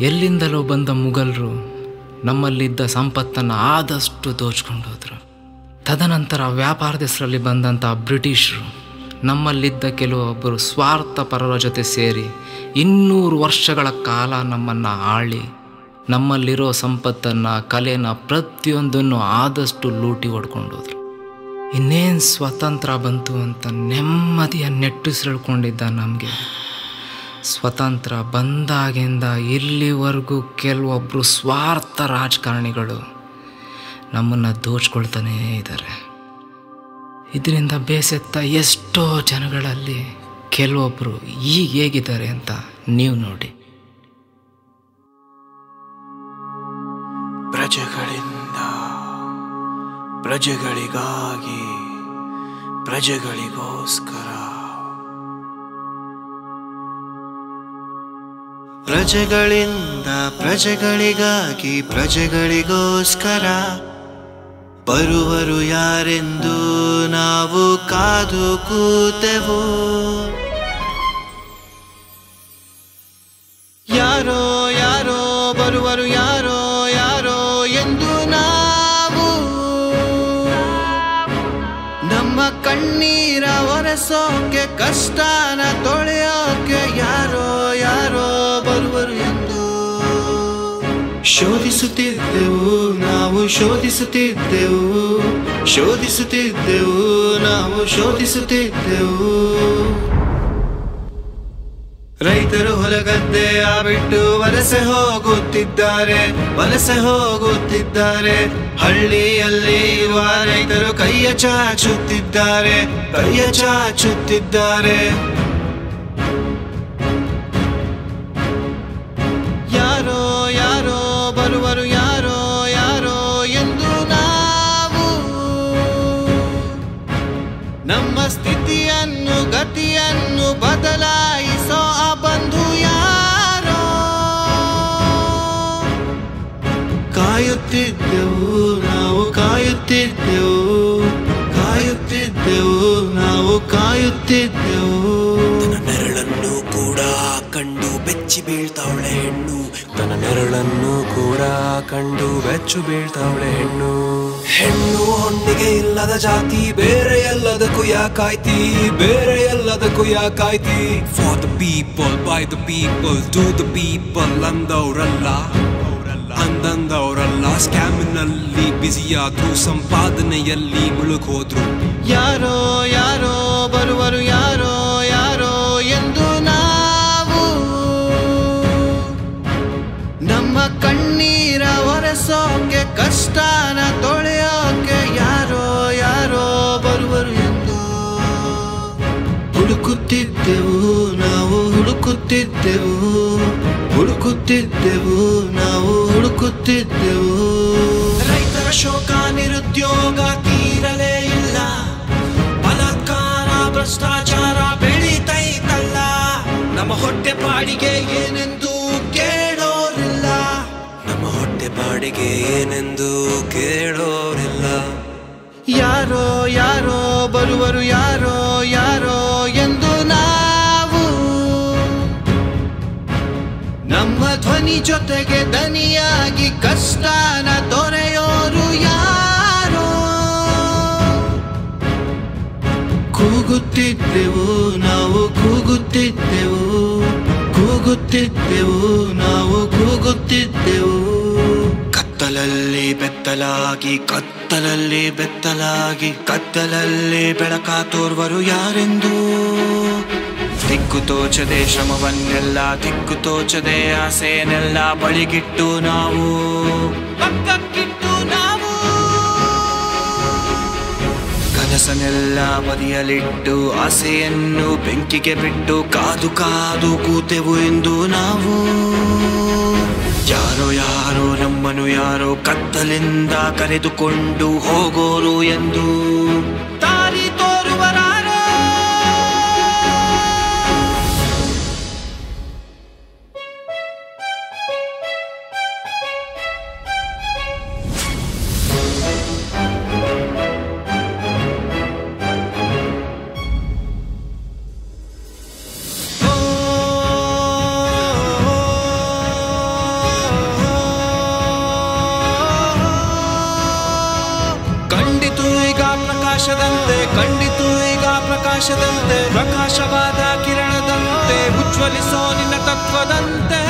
ಎಲ್ಲಿಂದಲೋ ಬಂದ ಮುಘಲರು ನಮ್ಮಲ್ಲಿದ್ದ ಸಂಪತ್ತನ್ನು ಆದಷ್ಟು ದೋಚ್ಕೊಂಡು ಹೋದರು. ತದನಂತರ ವ್ಯಾಪಾರದ ಹೆಸರಲ್ಲಿ ಬಂದಂಥ ಬ್ರಿಟಿಷರು ನಮ್ಮಲ್ಲಿದ್ದ ಕೆಲವೊಬ್ಬರು ಸ್ವಾರ್ಥಪರರ ಜೊತೆ ಸೇರಿ 200 ವರ್ಷಗಳ ಕಾಲ ನಮ್ಮನ್ನು ಆಳಿ ನಮ್ಮಲ್ಲಿರೋ ಸಂಪತ್ತನ್ನು, ಕಲೆನ, ಪ್ರತಿಯೊಂದನ್ನು ಆದಷ್ಟು ಲೂಟಿ ಹೊಡ್ಕೊಂಡು ಹೋದರು. ಇನ್ನೇನು ಸ್ವತಂತ್ರ ಬಂತು ಅಂತ ನೆಮ್ಮದಿಯ ನೆಟ್ಟುಸಿಳ್ಕೊಂಡಿದ್ದ ನಮಗೆ ಸ್ವತಂತ್ರ ಬಂದಾಗಿಂದ ಇಲ್ಲಿವರೆಗೂ ಕೆಲವೊಬ್ಬರು ಸ್ವಾರ್ಥ ರಾಜಕಾರಣಿಗಳು ನಮ್ಮನ್ನು ದೋಚ್ಕೊಳ್ತಾನೇ ಇದ್ದಾರೆ. ಇದರಿಂದ ಬೇಸತ್ತ ಎಷ್ಟೋ ಜನಗಳಲ್ಲಿ ಕೆಲವೊಬ್ಬರು ಈಗ ಹೇಗಿದ್ದಾರೆ ಅಂತ ನೀವು ನೋಡಿ. ಪ್ರಜೆಗಳಿಂದ, ಪ್ರಜೆಗಳಿಗಾಗಿ, ಪ್ರಜೆಗಳಿಗೋಸ್ಕರ. ಪ್ರಜೆಗಳಿಂದ, ಪ್ರಜೆಗಳಿಗಾಗಿ, ಪ್ರಜೆಗಳಿಗೋಸ್ಕರ ಬರುವರು ಯಾರೆಂದು ನಾವು ಕಾದು ಕೂತೆವು. ಯಾರೋ ಯಾರೋ ಬರುವರು, ಯಾರೋ ಯಾರೋ ಎಂದು ನಾವು ನಮ್ಮ ಕಣ್ಣೀರ ಒರೆಸೋಕೆ, ಕಷ್ಟನ ತೊಳೆಯೋಕೆ ಯಾರೋ ಯಾರೋ ಬರುವರು ಎಂದು ಶೋಧಿಸುತ್ತಿದ್ದೆವು. ನಾವು ಶೋಧಿಸುತ್ತಿದ್ದೆವು, ಶೋಧಿಸುತ್ತಿದ್ದೆವು, ನಾವು ಶೋಧಿಸುತ್ತಿದ್ದೆವು. ರೈತರು ಹೊಲಗದ್ದೆಯ ಬಿಟ್ಟು ವಲಸೆ ಹೋಗುತ್ತಿದ್ದಾರೆ, ವಲಸೆ ಹೋಗುತ್ತಿದ್ದಾರೆ. ಹಳ್ಳಿಯಲ್ಲಿ ಯುವ ರೈತರು ಕೈಯ ಚಾಚುತ್ತಿದ್ದಾರೆ, ಕೈಯ ಚಾಚುತ್ತಿದ್ದಾರೆ. ಯಾರೋ ಯಾರೋ ಬರುವರು, ಯಾರೋ ಯಾರೋ ಎಂದು ನಾವು ನಮ್ಮ ಸ್ಥಿತಿಯನ್ನು, ಗತಿಯನ್ನು ಬದಲಾಯಿಸೋ ಆ ಬಂಧು ಯಾರೋ ಕಾಯುತ್ತಿದ್ದೆವು. ನಾವು ಕಾಯುತ್ತಿದ್ದೆವು, ಕಾಯುತ್ತಿದ್ದೆವು, ನಾವು ಕಾಯುತ್ತಿದ್ದೆವು. ತನ್ನ ನೆರಳನ್ನು ಕೂಡ ಕಂಡು ಬೆಚ್ಚಿ ಬೀಳ್ತಾವಳೆ ಹೆಣ್ಣು, ತನ್ನ ನೆರಳನ್ನು ಕೂಡ ಕಂಡು ಬೆಚ್ಚು ಬೀಳ್ತಾವಳೆ ಹೆಣ್ಣು. ಹೆಣ್ಣು ಹೊಣ್ಣಿಗೆ ಇಲ್ಲದ ಜಾತಿ, ಬೇರೆ ಎಲ್ಲದಕ್ಕೂ ಯಾಕಾಯ್ತಿ, ಬೇರೆ ಎಲ್ಲದಕ್ಕೂ ಯಾಕಾಯ್ತಿ. For the people, by the people, to the people ಅಂದವರಲ್ಲ, ಅಂದಂದವರಲ್ಲ. ಸ್ಕ್ಯಾಮಿನಲ್ಲಿ ಬ್ಯುಸಿಯಾದ್ರು, ಸಂಪಾದನೆಯಲ್ಲಿ ಮುಳುಗೋದ್ರು. ಯಾರೋ ಯಾರೋ ಬರುವರು, ಯಾರೋ ಯಾರೋ ಎಂದು ನಾವು ನಮ್ಮ ಕಣ್ಣೀರ ಒರೆಸೋಕೆ, ಕಷ್ಟನ ತೊಳೆಯೋಕೆ ಯಾರೋ ಯಾರೋ ಬರುವರು ಎಂದು ಹುಡುಕುತ್ತಿದ್ದೆವು. ನಾವು ಹುಡುಕುತ್ತಿದ್ದೆವು, ಹುಡುಕುತ್ತಿದ್ದೆವು, ನಾವು ಹುಡುಕುತ್ತಿದ್ದೆವು. ರೈತರ ಶೋಕ, ನಿರುದ್ಯೋಗ ತೀರಲೇ ಇಲ್ಲ. ಬಲಾತ್ಕಾರ, ಭ್ರಷ್ಟಾಚಾರ ಬೆಳೀತೈತಲ್ಲ. ನಮ್ಮ ಹೊಟ್ಟೆ ಪಾಡಿಗೆ ಏನೆಂದು ಕೇಳೋರಿಲ್ಲ, ನಮ್ಮ ಹೊಟ್ಟೆ ಪಾಡಿಗೆ ಏನೆಂದು ಕೇಳೋರಿಲ್ಲ. ಯಾರೋ ಯಾರೋ ಬರುವರು, ಯಾರೋ ಯಾರೋ ಎಂದು ನಾವು ನಮ್ಮ ಧ್ವನಿ ಜೊತೆಗೆ ದನಿಯಾಗಿ ಕಷ್ಟನ ತೊರೆಯೋರು ಯಾರೋ ಕೂಗುತ್ತಿದ್ದೆವು. ನಾವು ಕೂಗುತ್ತಿದ್ದೆವು, ಕೂಗುತ್ತಿದ್ದೆವು, ನಾವು ಕೂಗುತ್ತಿದ್ದೆವು. ಕತ್ತಲಲ್ಲಿ ಬೆತ್ತಲಾಗಿ, ಕತ್ತಲಲ್ಲಿ ಬೆತ್ತಲಾಗಿ, ಕತ್ತಲಲ್ಲಿ ಬೆಳಕ ತೋರ್ವರು ಯಾರೆಂದು ದಿಕ್ಕು ತೋಚದೆ ಶ್ರಮವನ್ನೆಲ್ಲ, ದಿಕ್ಕು ತೋಚದೆ ಆಸೆನೆಲ್ಲ ಬಳಿಗಿಟ್ಟು ನಾವು, ಪಕ್ಕಕ್ಕಿಟ್ಟು ನಾವು ಕನಸನ್ನೆಲ್ಲ ಬದಿಯಲಿಟ್ಟು, ಆಸೆಯನ್ನು ಬೆಂಕಿಗೆ ಬಿಟ್ಟು ಕಾದು ಕಾದು ಕೂತೆವು ಎಂದು ನಾವು. ಯಾರೋ ಯಾರೋ ನಮ್ಮನ್ನು ಯಾರೋ ಕತ್ತಲಿಂದ ಕರೆದುಕೊಂಡು ಹೋಗೋರು ಎಂದು ದಾರಿ ತೋರುವರಾರೋ. ಆಕಾಶದಂತೆ ಕಂಡಿತು ಈಗ ಪ್ರಕಾಶದಂತೆ ಪ್ರಕಾಶವಾದ ಕಿರಣದಂತೆ ಉಜ್ವಲಿಸೋ ನಿನ್ನ ತತ್ವದಂತೆ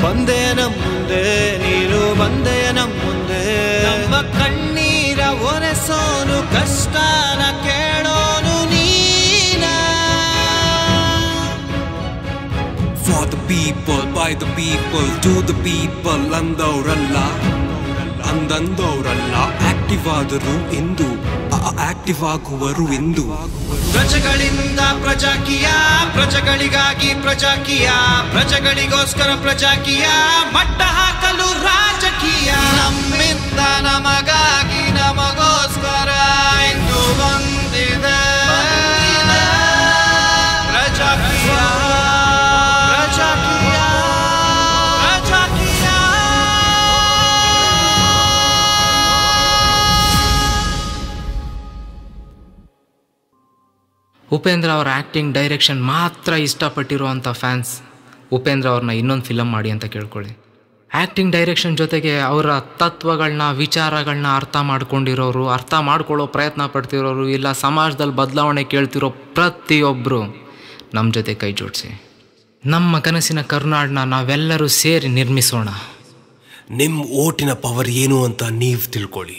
ಬಂದೆಯ ನಮ್ಮುಂದೆ ನೀನು ಬಂದೆಯ ನಮ್ಮುಂದೆ ನಮ್ಮ ಕಣ್ಣೀರ ಒರೆಸೋನು ಕಷ್ಟನ ಕೇಳೋನು ನೀನ For the people, by the people, to the people ಅಂದವರಲ್ಲ ಅಂದಂದವರಲ್ಲ ಆಕ್ಟಿವ್ ಆದರು ಎಂದು ಆಕ್ಟಿವ್ ಆಗುವರು ಎಂದು ಪ್ರಜೆಗಳಿಂದ ಪ್ರಜಾಕೀಯ ಪ್ರಜೆಗಳಿಗಾಗಿ ಪ್ರಜಾಕೀಯ ಪ್ರಜೆಗಳಿಗೋಸ್ಕರ ಪ್ರಜಾಕೀಯ ಮಟ್ಟ ಹಾಕಲು ರಾಜಕೀಯ ನಮ್ಮಿಂದ ನಮಗಾಗಿ ನಮಗೋಸ್ಕರ ಎಂದು ಬಂದಿದೆ ಪ್ರಜಾಕೀಯ ಪ್ರಜಾಕೀಯ ಪ್ರಜಾಕೀಯ ಉಪೇಂದ್ರ ಅವರ ಆ್ಯಕ್ಟಿಂಗ್ ಡೈರೆಕ್ಷನ್ ಮಾತ್ರ ಇಷ್ಟಪಟ್ಟಿರುವಂಥ ಫ್ಯಾನ್ಸ್ ಉಪೇಂದ್ರ ಅವ್ರನ್ನ ಇನ್ನೊಂದು ಫಿಲಮ್ ಮಾಡಿ ಅಂತ ಕೇಳ್ಕೊಳ್ಳಿ. ಆ್ಯಕ್ಟಿಂಗ್ ಡೈರೆಕ್ಷನ್ ಜೊತೆಗೆ ಅವರ ತತ್ವಗಳನ್ನ ವಿಚಾರಗಳನ್ನ ಅರ್ಥ ಮಾಡ್ಕೊಂಡಿರೋರು, ಅರ್ಥ ಮಾಡ್ಕೊಳ್ಳೋ ಪ್ರಯತ್ನ ಪಡ್ತಿರೋರು, ಇಲ್ಲ ಸಮಾಜದಲ್ಲಿ ಬದಲಾವಣೆ ಕೇಳ್ತಿರೋ ಪ್ರತಿಯೊಬ್ಬರು ನಮ್ಮ ಜೊತೆ ಕೈ ಜೋಡಿಸಿ ನಮ್ಮ ಕನಸಿನ ಕರುನಾಡನ್ನ ನಾವೆಲ್ಲರೂ ಸೇರಿ ನಿರ್ಮಿಸೋಣ. ನಿಮ್ಮ ಓಟಿನ ಪವರ್ ಏನು ಅಂತ ನೀವು ತಿಳ್ಕೊಳ್ಳಿ.